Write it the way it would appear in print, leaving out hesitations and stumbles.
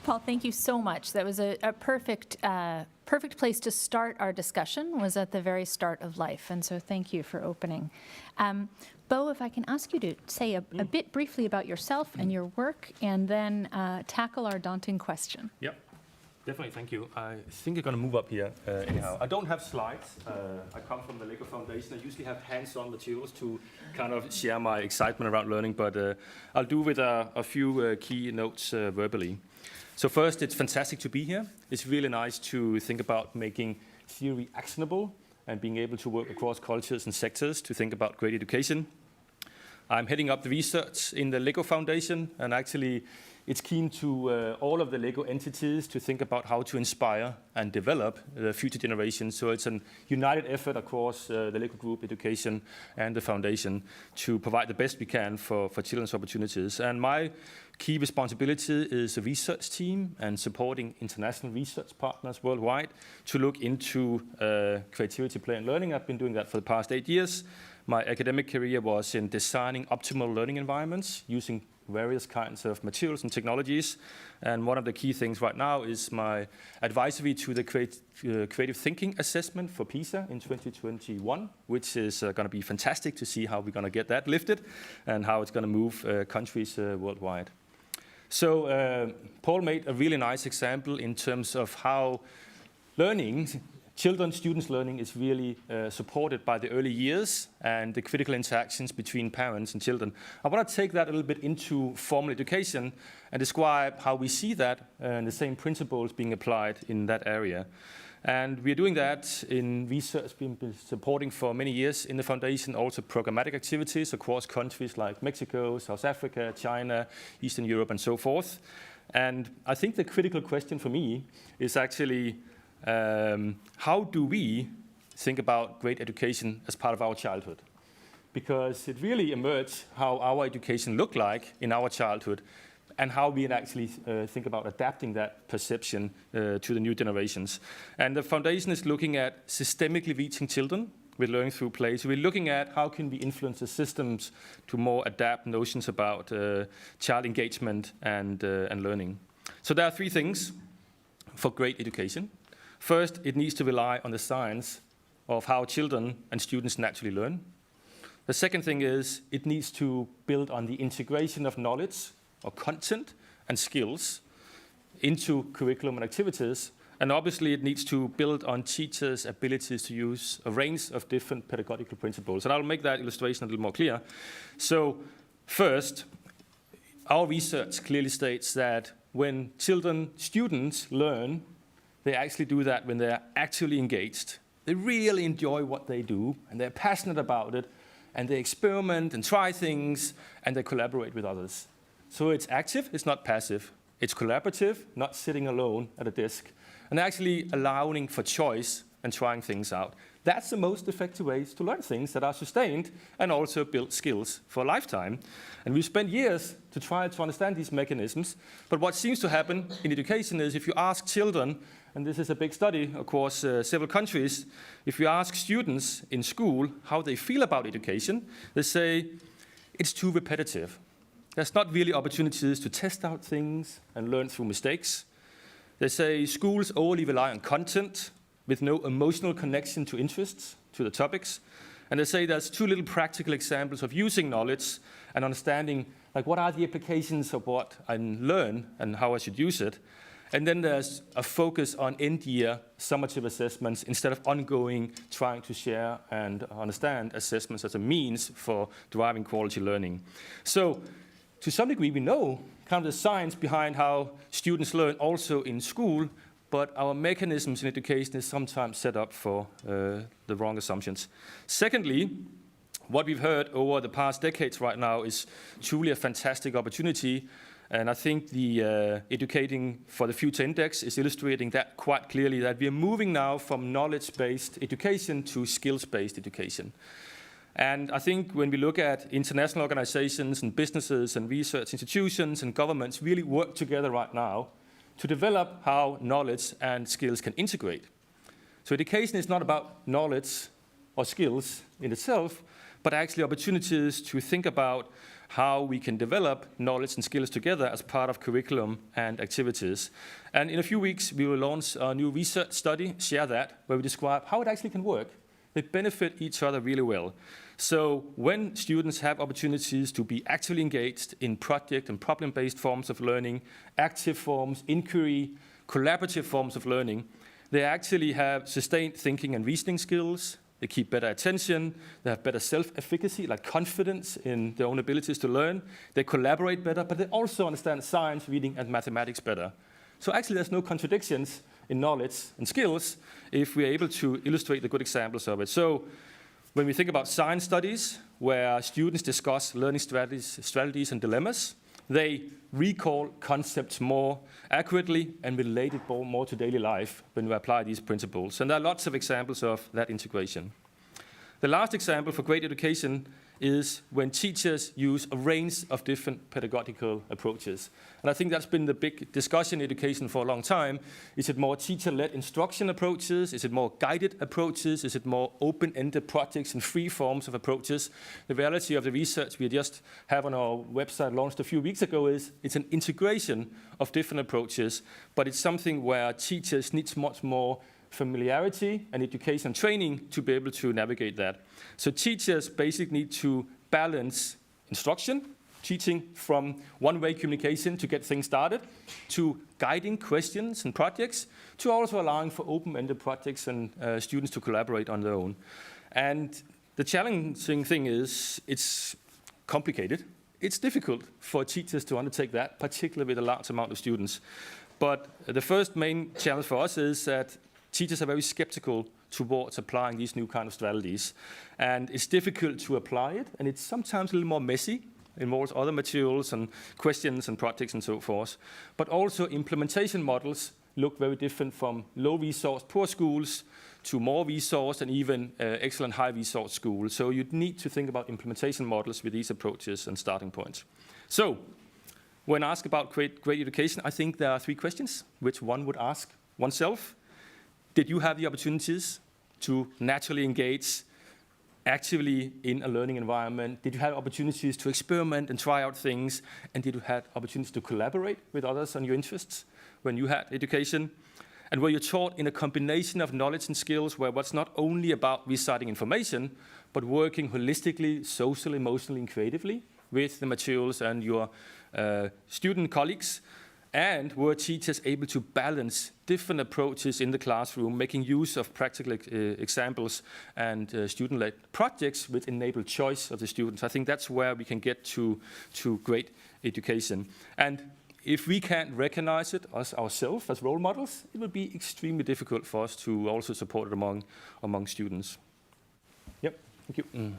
Paul, thank you so much. That was a perfect place to start our discussion, was at the very start of life, and so thank you for opening. Bo, if I can ask you to say a bit briefly about yourself and your work, and then tackle our daunting question. Yep, definitely, thank you. I think I'm going to move up here anyhow. I don't have slides. I come from the LEGO Foundation. I usually have hands-on materials to kind of share my excitement around learning, but I'll do with a few key notes verbally. So first, it's fantastic to be here. It's really nice to think about making theory actionable and being able to work across cultures and sectors to think about great education. I'm heading up the research in the LEGO Foundation, and actually it's keen to all of the LEGO entities to think about how to inspire and develop the future generations. So it's a united effort across the LEGO Group, education, and the foundation to provide the best we can for children's opportunities. And my key responsibility is a research team and supporting international research partners worldwide to look into creativity, play, and learning. I've been doing that for the past 8 years. My academic career was in designing optimal learning environments using various kinds of materials and technologies. And one of the key things right now is my advisory to the creative thinking assessment for PISA in 2021, which is going to be fantastic to see how we're going to get that lifted and how it's going to move countries worldwide. So Paul made a really nice example in terms of how learning, students' learning is really supported by the early years and the critical interactions between parents and children. I want to take that a little bit into formal education and describe how we see that and the same principles being applied in that area. And we're doing that in research we've been supporting for many years in the foundation, also programmatic activities across countries like Mexico, South Africa, China, Eastern Europe, and so forth. And I think the critical question for me is actually, how do we think about great education as part of our childhood? Because it really emerged how our education looked like in our childhood and how we actually think about adapting that perception to the new generations. And the foundation is looking at systemically reaching children with learning through play. So we're looking at how can we influence the systems to more adapt notions about child engagement and learning. So there are 3 things for great education. First, it needs to rely on the science of how children and students naturally learn. The second thing is it needs to build on the integration of knowledge or content and skills into curriculum and activities. And obviously, it needs to build on teachers' abilities to use a range of different pedagogical principles. And I'll make that illustration a little more clear. So first, our research clearly states that when students learn, they actually do that when they're actually engaged. They really enjoy what they do, and they're passionate about it, and they experiment and try things, and they collaborate with others. So it's active, it's not passive. It's collaborative, not sitting alone at a desk, and actually allowing for choice and trying things out. That's the most effective ways to learn things that are sustained and also build skills for a lifetime. And we've spent years to try to understand these mechanisms, but what seems to happen in education is if you ask children, and this is a big study across several countries, if you ask students in school how they feel about education, they say it's too repetitive. There's not really opportunities to test out things and learn through mistakes. They say schools only rely on content with no emotional connection to interests, to the topics. And they say there's too little practical examples of using knowledge and understanding, like what are the applications of what I learn and how I should use it. And then there's a focus on end-year summative assessments instead of ongoing trying to share and understand assessments as a means for driving quality learning. So to some degree, we know kind of the science behind how students learn also in school, but our mechanisms in education is sometimes set up for the wrong assumptions. Secondly, what we've heard over the past decades right now is truly a fantastic opportunity. And I think the Educating for the Future Index is illustrating that quite clearly, that we are moving now from knowledge-based education to skills-based education. And I think when we look at international organizations and businesses and research institutions and governments really work together right now to develop how knowledge and skills can integrate. So education is not about knowledge or skills in itself, but actually opportunities to think about how we can develop knowledge and skills together as part of curriculum and activities. And in a few weeks, we will launch a new research study, Share That, where we describe how it actually can work. They benefit each other really well. So when students have opportunities to be actively engaged in project and problem-based forms of learning, active forms, inquiry, collaborative forms of learning, they actually have sustained thinking and reasoning skills. They keep better attention. They have better self-efficacy, like confidence in their own abilities to learn. They collaborate better, but they also understand science, reading, and mathematics better. So actually, there's no contradictions in knowledge and skills if we're able to illustrate the good examples of it. So when we think about science studies, where students discuss learning strategies and dilemmas, they recall concepts more accurately and relate it more to daily life when we apply these principles. And there are lots of examples of that integration. The last example for great education is when teachers use a range of different pedagogical approaches. And I think that's been the big discussion in education for a long time. Is it more teacher-led instruction approaches? Is it more guided approaches? Is it more open-ended projects and free forms of approaches? The reality of the research we just have on our website launched a few weeks ago is it's an integration of different approaches, but it's something where teachers need much more familiarity and education and training to be able to navigate that. So teachers basically need to balance instruction, teaching from one-way communication to get things started, to guiding questions and projects, to also allowing for open-ended projects and students to collaborate on their own. And the challenging thing is it's complicated. It's difficult for teachers to undertake that, particularly with a large amount of students. But the first main challenge for us is that teachers are very skeptical towards applying these new kind of strategies. And it's difficult to apply it, and it's sometimes a little more messy, involves other materials and questions and projects and so forth. But also implementation models look very different from low-resource poor schools to more resource and even excellent high-resource schools. So you need to think about implementation models with these approaches and starting points. So when asked about great education, I think there are 3 questions which one would ask oneself. Did you have the opportunities to naturally engage actively in a learning environment? Did you have opportunities to experiment and try out things? And did you have opportunities to collaborate with others on your interests when you had education? And were you taught in a combination of knowledge and skills where it's not only about reciting information, but working holistically, socially, emotionally, and creatively with the materials and your student colleagues? And were teachers able to balance different approaches in the classroom, making use of practical examples and student-led projects which enable choice of the students? I think that's where we can get to great education. And if we can't recognize it as ourselves, as role models, it will be extremely difficult for us to also support it among students. Yep, thank you.